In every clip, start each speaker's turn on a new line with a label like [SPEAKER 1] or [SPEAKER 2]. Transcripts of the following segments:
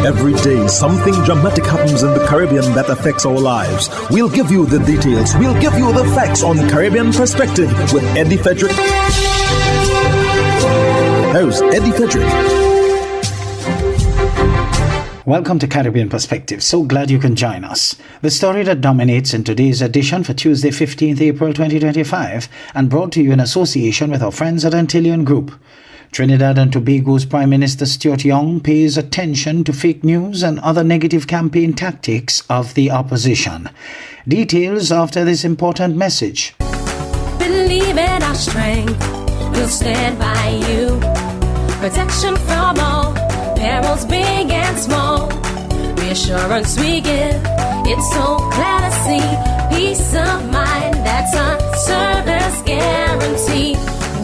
[SPEAKER 1] Every day, something dramatic happens in the Caribbean that affects our lives. We'll give you the details. We'll give you the facts on Caribbean Perspective with Eddie Frederick. Here's Eddie Frederick.
[SPEAKER 2] Welcome to Caribbean Perspective. So glad you can join us. The story that dominates in today's edition for Tuesday, 15th April 2025, and brought to you in association with our friends at Antillean Group. Trinidad and Tobago's Prime Minister Stuart Young pays attention to fake news and other negative campaign tactics of the opposition. Details after this important message.
[SPEAKER 3] Believe in our strength, we'll stand by you. Protection from all, perils big and small. Reassurance we give, it's so glad to see. Peace of mind, that's our service guarantee.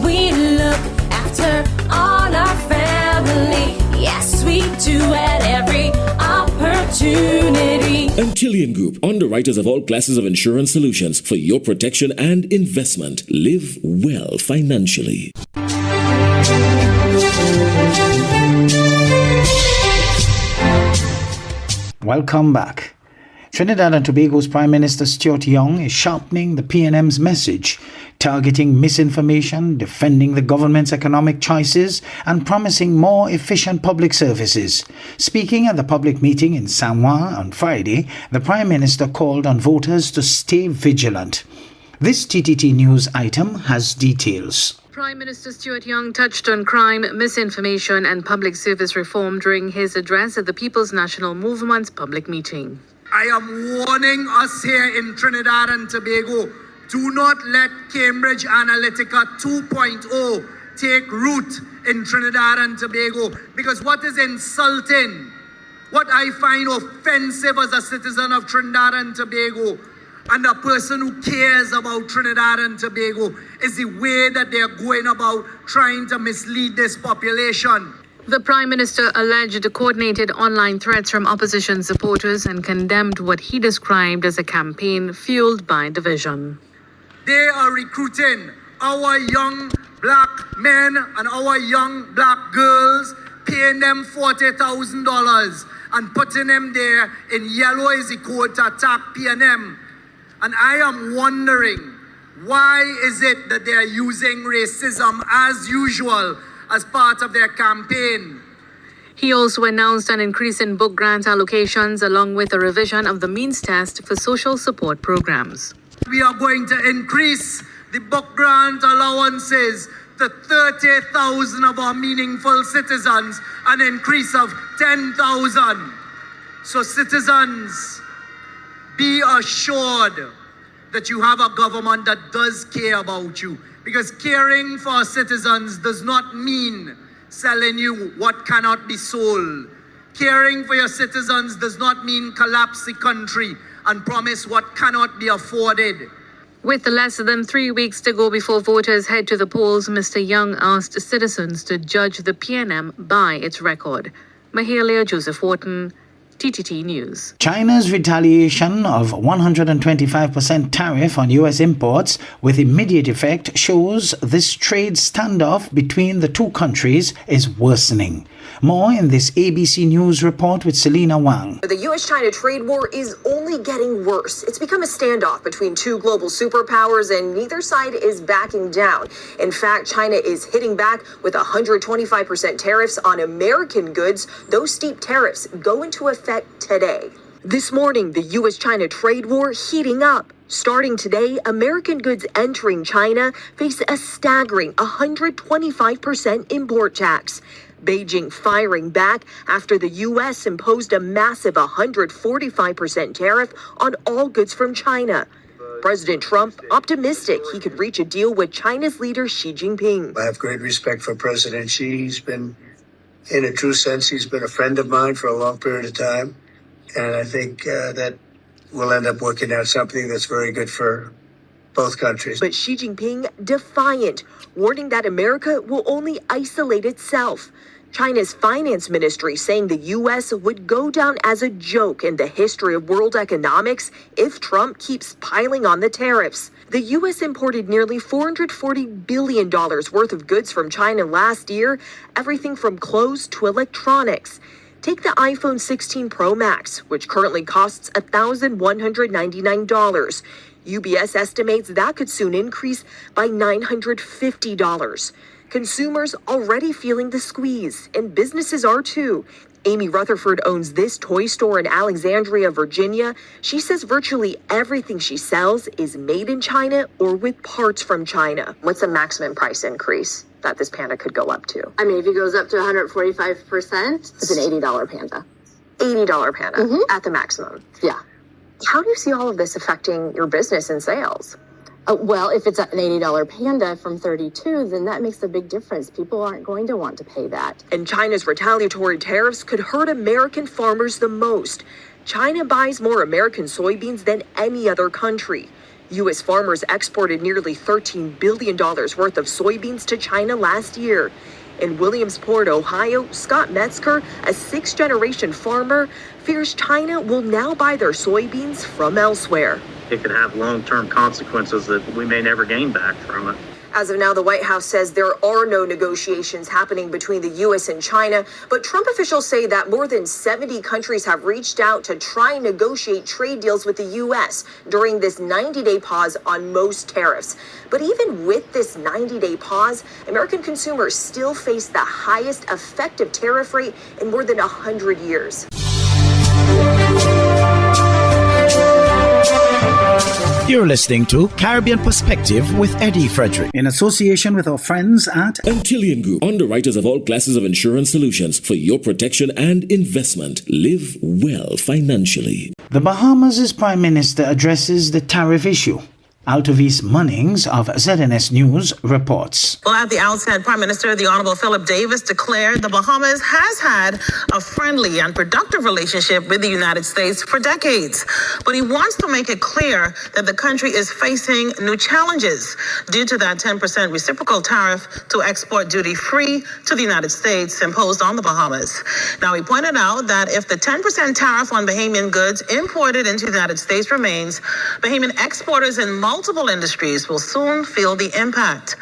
[SPEAKER 3] We look after all our family, yes we do at every opportunity.
[SPEAKER 4] Antillean Group, underwriters of all classes of insurance solutions for your protection and investment. Live well financially.
[SPEAKER 2] Welcome back. Trinidad and Tobago's Prime Minister Stuart Young is sharpening the PNM's message, targeting misinformation, defending the government's economic choices, and promising more efficient public services. Speaking at the public meeting in San Juan on Friday, the Prime Minister called on voters to stay vigilant. This TTT News item has details.
[SPEAKER 5] Prime Minister Stuart Young touched on crime, misinformation and public service reform during his address at the People's National Movement's public meeting.
[SPEAKER 6] I am warning us here in Trinidad and Tobago, do not let Cambridge Analytica 2.0 take root in Trinidad and Tobago, because what is insulting, what I find offensive as a citizen of Trinidad and Tobago and a person who cares about Trinidad and Tobago is the way that they are going about trying to mislead this population.
[SPEAKER 5] The Prime Minister alleged coordinated online threats from opposition supporters and condemned what he described as a campaign fueled by division.
[SPEAKER 6] They are recruiting our young black men and our young black girls, paying them $40,000 and putting them there in yellow is the code to attack PNM. And I am wondering, why is it that they are using racism as usual as part of their campaign?
[SPEAKER 5] He also announced an increase in book grant allocations along with a revision of the means test for social support programs.
[SPEAKER 6] We are going to increase the book grant allowances to 30,000 of our meaningful citizens, an increase of 10,000. So citizens, be assured that you have a government that does care about you, because caring for our citizens does not mean selling you what cannot be sold. Caring for your citizens does not mean collapse the country and promise what cannot be afforded.
[SPEAKER 5] With less than 3 weeks to go before voters head to the polls, Mr. Young asked citizens to judge the PNM by its record. Mahalia Joseph Wharton, TTT News.
[SPEAKER 2] China's retaliation of 125% tariff on U.S. imports with immediate effect shows this trade standoff between the two countries is worsening. More in this ABC News report with Selena Wang.
[SPEAKER 7] The U.S.-China trade war is only getting worse. It's become a standoff between two global superpowers, and neither side is backing down. In fact, China is hitting back with 125% tariffs on American goods. Those steep tariffs go into effect today. This morning, the U.S.-China trade war heating up. Starting today, American goods entering China face a staggering 125% import tax. Beijing firing back after the U.S. imposed a massive 145% tariff on all goods from China. President Trump optimistic he could reach a deal with China's leader Xi Jinping.
[SPEAKER 8] I have great respect for President Xi. He's been, in a true sense, he's been a friend of mine for a long period of time. And I think that we'll end up working out something that's very good for both countries.
[SPEAKER 7] But Xi Jinping defiant, warning that America will only isolate itself. China's finance ministry saying the U.S. would go down as a joke in the history of world economics if Trump keeps piling on the tariffs. The U.S. imported nearly $440 billion worth of goods from China last year, everything from clothes to electronics. Take the iPhone 16 Pro Max, which currently costs $1,199. UBS estimates that could soon increase by $950. Consumers already feeling the squeeze, and businesses are too. Amy Rutherford owns this toy store in Alexandria, Virginia. She says virtually everything she sells is made in China or with parts from China. What's the maximum price increase that this panda could go up to?
[SPEAKER 9] I mean, if it goes up to 145%,
[SPEAKER 7] It's an $80 panda. $80 panda at the maximum.
[SPEAKER 9] yeah.
[SPEAKER 7] How do you see all of this affecting your business and sales?
[SPEAKER 9] Well, if it's an $80 panda from 32, then that makes a big difference. People aren't going to want to pay that.
[SPEAKER 7] And China's retaliatory tariffs could hurt American farmers the most. China buys more American soybeans than any other country. U.S. farmers exported nearly $13 billion worth of soybeans to China last year. In Williamsport, Ohio, Scott Metzger, a sixth-generation farmer, fears China will now buy their soybeans from elsewhere.
[SPEAKER 10] It could have long-term consequences that we may never gain back from it.
[SPEAKER 7] As of now, the White House says there are no negotiations happening between the U.S. and China, but Trump officials say that more than 70 countries have reached out to try and negotiate trade deals with the U.S. during this 90-day pause on most tariffs. But even with this 90-day pause, American consumers still face the highest effective tariff rate in more than 100 years.
[SPEAKER 2] You're listening to Caribbean Perspective with Eddie Frederick, in association with our friends at
[SPEAKER 4] Antillian Group, underwriters of all classes of insurance solutions for your protection and investment. Live well financially.
[SPEAKER 2] the Bahamas' Prime Minister addresses the tariff issue. Altovise Munnings of ZNS News reports.
[SPEAKER 11] Well, at the outset, Prime Minister the Honorable Philip Davis declared the Bahamas has had a friendly and productive relationship with the United States for decades. But he wants to make it clear that the country is facing new challenges due to that 10% reciprocal tariff to export duty-free to the United States imposed on the Bahamas. Now, he pointed out that if the 10% tariff on Bahamian goods imported into the United States remains, Bahamian exporters in multiple industries will soon feel the impact.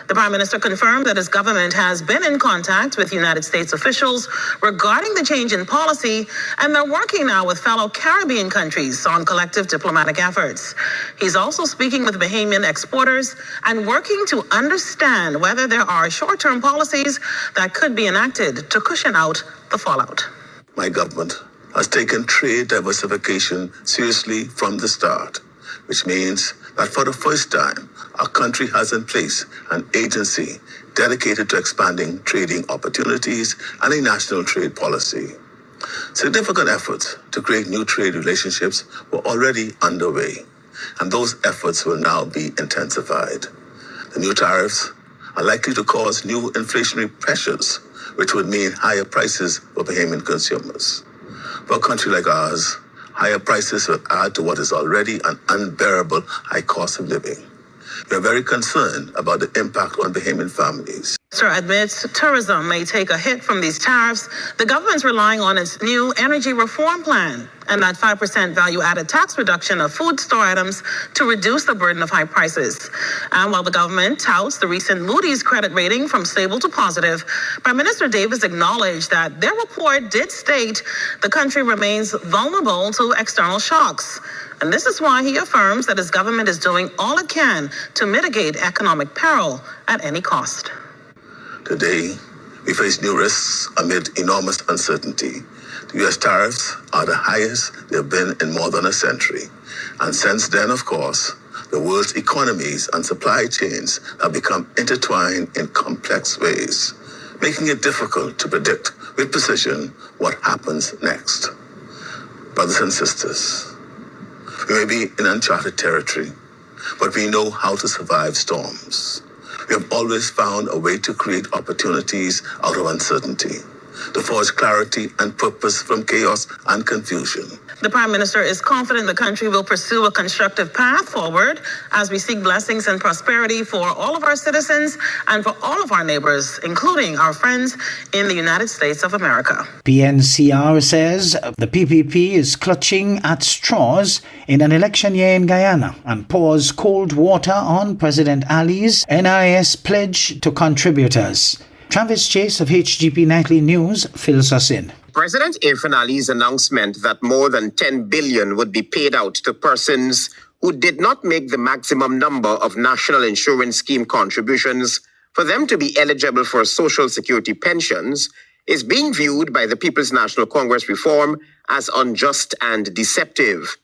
[SPEAKER 11] The Prime Minister confirmed that his government has been in contact with United States officials regarding the change in policy, and they're working now with fellow Caribbean countries on collective diplomatic efforts. He's also speaking with Bahamian exporters and working to understand whether there are short-term policies that could be enacted to cushion out the fallout.
[SPEAKER 12] My government has taken trade diversification seriously from the start, which means that for the first time, our country has in place an agency dedicated to expanding trading opportunities and a national trade policy. Significant efforts to create new trade relationships were already underway, and those efforts will now be intensified. The new tariffs are likely to cause new inflationary pressures, which would mean higher prices for Bahamian consumers. For a country like ours, higher prices will add to what is already an unbearable high cost of living. We are very concerned about the impact on Bahamian families.
[SPEAKER 11] Sir admits tourism may take a hit from these tariffs. The government's relying on its new energy reform plan and that 5% value-added tax reduction of food store items to reduce the burden of high prices. And while the government touts the recent Moody's credit rating from stable to positive, Prime Minister Davis acknowledged that their report did state the country remains vulnerable to external shocks. And this is why he affirms that his government is doing all it can to mitigate economic peril at any cost.
[SPEAKER 12] Today, we face new risks amid enormous uncertainty. The U.S. tariffs are the highest they've been in more than a century. And since then, of course, the world's economies and supply chains have become intertwined in complex ways, making it difficult to predict with precision what happens next. Brothers and sisters, we may be in uncharted territory, but we know how to survive storms. We have always found a way to create opportunities out of uncertainty, to forge clarity and purpose from chaos and confusion.
[SPEAKER 11] The Prime Minister is confident the country will pursue a constructive path forward as we seek blessings and prosperity for all of our citizens and for all of our neighbors, including our friends in the United States of America.
[SPEAKER 2] PNCR says the PPP is clutching at straws in an election year in Guyana and pours cold water on President Ali's NIS pledge to contributors. Travis Chase of HGP Nightly News fills us in.
[SPEAKER 13] President Irfan Ali's announcement that more than 10 billion would be paid out to persons who did not make the maximum number of national insurance scheme contributions for them to be eligible for social security pensions is being viewed by the People's National Congress Reform as unjust and deceptive.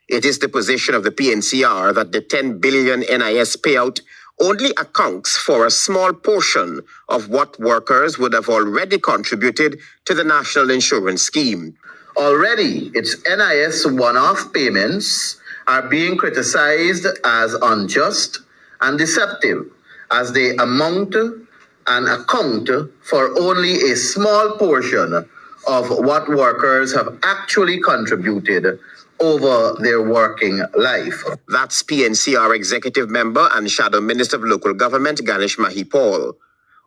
[SPEAKER 13] It is the position of the PNCR that the 10 billion NIS payout only accounts for a small portion of what workers would have already contributed to the national insurance scheme.
[SPEAKER 14] Already, its NIS one-off payments are being criticized as unjust and deceptive, as they amount and account for only a small portion of what workers have actually contributed over their working life.
[SPEAKER 13] That's PNCR Executive Member and Shadow Minister of Local Government Ganesh Mahipal.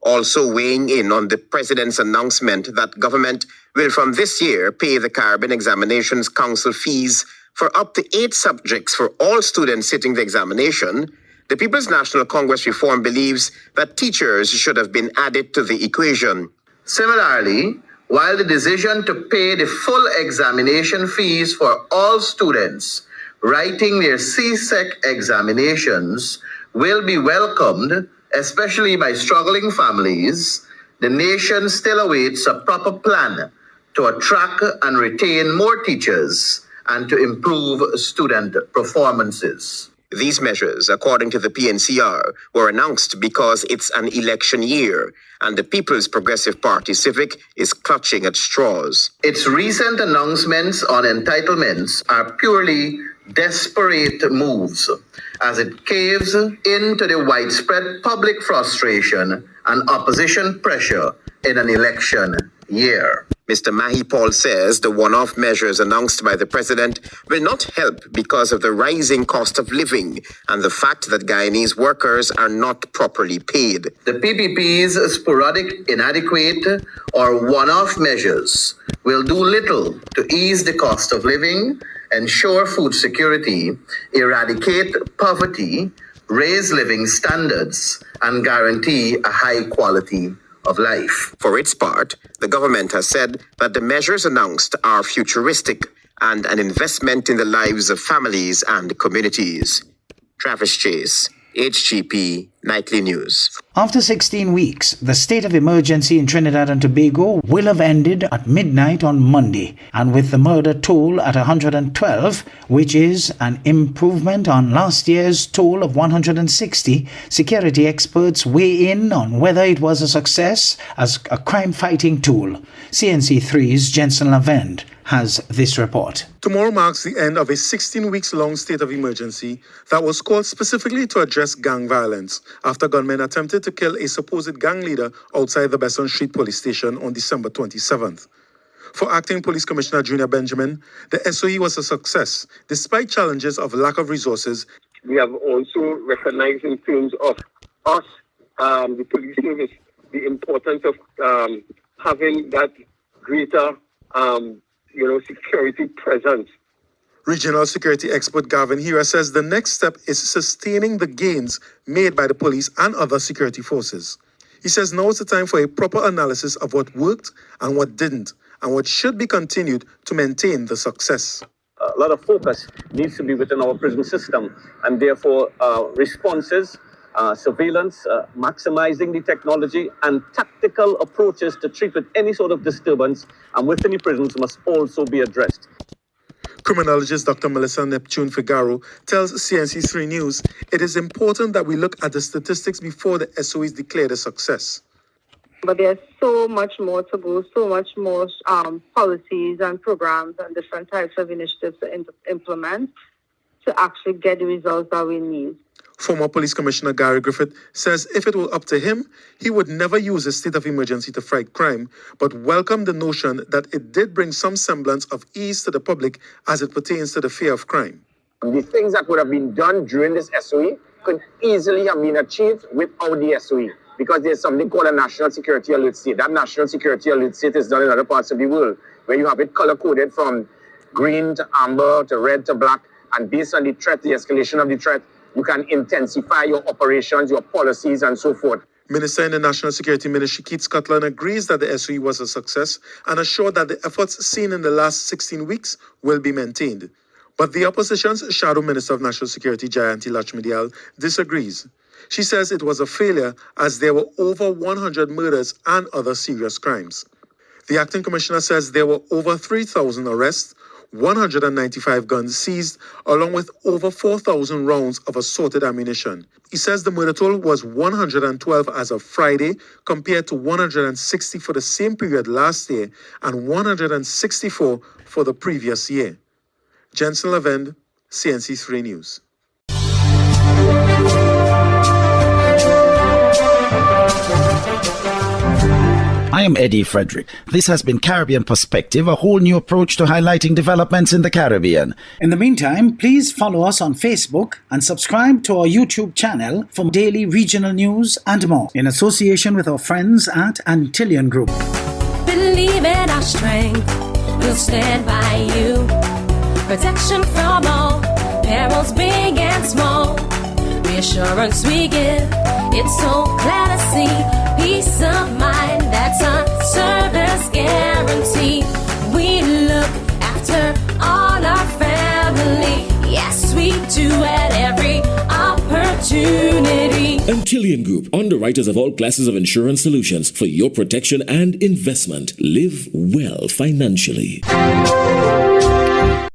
[SPEAKER 13] Also weighing in on the President's announcement that government will from this year pay the Caribbean Examinations Council fees for up to 8 subjects for all students sitting the examination, the People's National Congress Reform believes that teachers should have been added to the equation.
[SPEAKER 14] Similarly, while the decision to pay the full examination fees for all students writing their CSEC examinations will be welcomed, especially by struggling families, the nation still awaits a proper plan to attract and retain more teachers and to improve student performances.
[SPEAKER 13] These measures, according to the PNCR, were announced because it's an election year and the People's Progressive Party Civic is clutching at straws.
[SPEAKER 14] Its recent announcements on entitlements are purely desperate moves as it caves into the widespread public frustration and opposition pressure in an election year.
[SPEAKER 13] Mr. Mahipal says the one-off measures announced by the president will not help because of the rising cost of living and the fact that Guyanese workers are not properly paid.
[SPEAKER 14] The PPP's sporadic, inadequate, or one-off measures will do little to ease the cost of living, ensure food security, eradicate poverty, raise living standards, and guarantee a high quality of life.
[SPEAKER 13] For its part, the government has said that the measures announced are futuristic and an investment in the lives of families and communities. Travis Chase, HGP Nightly News.
[SPEAKER 2] After 16 weeks, the state of emergency in Trinidad and Tobago will have ended at midnight on Monday, and with the murder toll at 112, which is an improvement on last year's toll of 160, security experts weigh in on whether it was a success as a crime-fighting tool. CNC3's Jensen Lavend has this report.
[SPEAKER 15] Tomorrow marks the end of a 16 weeks long state of emergency that was called specifically to address gang violence after gunmen attempted to kill a supposed gang leader outside the Besson Street police station on December 27th. For Acting Police Commissioner Junior Benjamin, the SOE was a success despite challenges of lack of resources.
[SPEAKER 16] We have also recognized in terms of us, the police service, the importance of having that greater security presence.
[SPEAKER 15] Regional security expert Gavin Hira says the next step is sustaining the gains made by the police and other security forces. He says now is the time for a proper analysis of what worked and what didn't, and what should be continued to maintain the success.
[SPEAKER 17] A lot of focus needs to be within our prison system, and therefore responses, surveillance, maximizing the technology and tactical approaches to treat with any sort of disturbance and within the prisons must also be addressed.
[SPEAKER 15] Criminologist Dr. Melissa Neptune Figaro tells CNC3 News it is important that we look at the statistics before the SOE is declared a success.
[SPEAKER 18] But there's so much more to go, so much more policies and programs and different types of initiatives to implement to actually get the results that we need.
[SPEAKER 15] Former Police Commissioner Gary Griffith says if it were up to him, he would never use a state of emergency to fight crime, but welcome the notion that it did bring some semblance of ease to the public as it pertains to the fear of crime.
[SPEAKER 19] The things that would have been done during this SOE could easily have been achieved without the SOE, because there's something called a National Security Alert State. That National Security Alert State is done in other parts of the world, where you have it color-coded from green to amber to red to black, and based on the threat, the escalation of the threat, you can intensify your operations, your policies, and so forth.
[SPEAKER 15] Minister in the National Security Ministry Keith Scotland agrees that the SOE was a success and assured that the efforts seen in the last 16 weeks will be maintained. But the opposition's Shadow Minister of National Security, Jayanti Lakshmidyal, disagrees. She says it was a failure as there were over 100 murders and other serious crimes. The acting commissioner says there were over 3,000 arrests, 195 guns seized, along with over 4,000 rounds of assorted ammunition. He says the murder toll was 112 as of Friday, compared to 160 for the same period last year and 164 for the previous year. Jensen Lavend, CNC3 News.
[SPEAKER 2] I am Eddie Frederick. This has been Caribbean Perspective, a whole new approach to highlighting developments in the Caribbean. In the meantime, please follow us on Facebook and subscribe to our YouTube channel for daily regional news and more, in association with our friends at Antillian Group.
[SPEAKER 3] Believe in our strength, we'll stand by you. Protection from all perils, big and small. Reassurance we give, it's so clear to see. Peace of mind, that's our service guarantee. We look after all our family. Yes, we do at every opportunity.
[SPEAKER 4] Antillian Group, underwriters of all classes of insurance solutions for your protection and investment. Live well financially.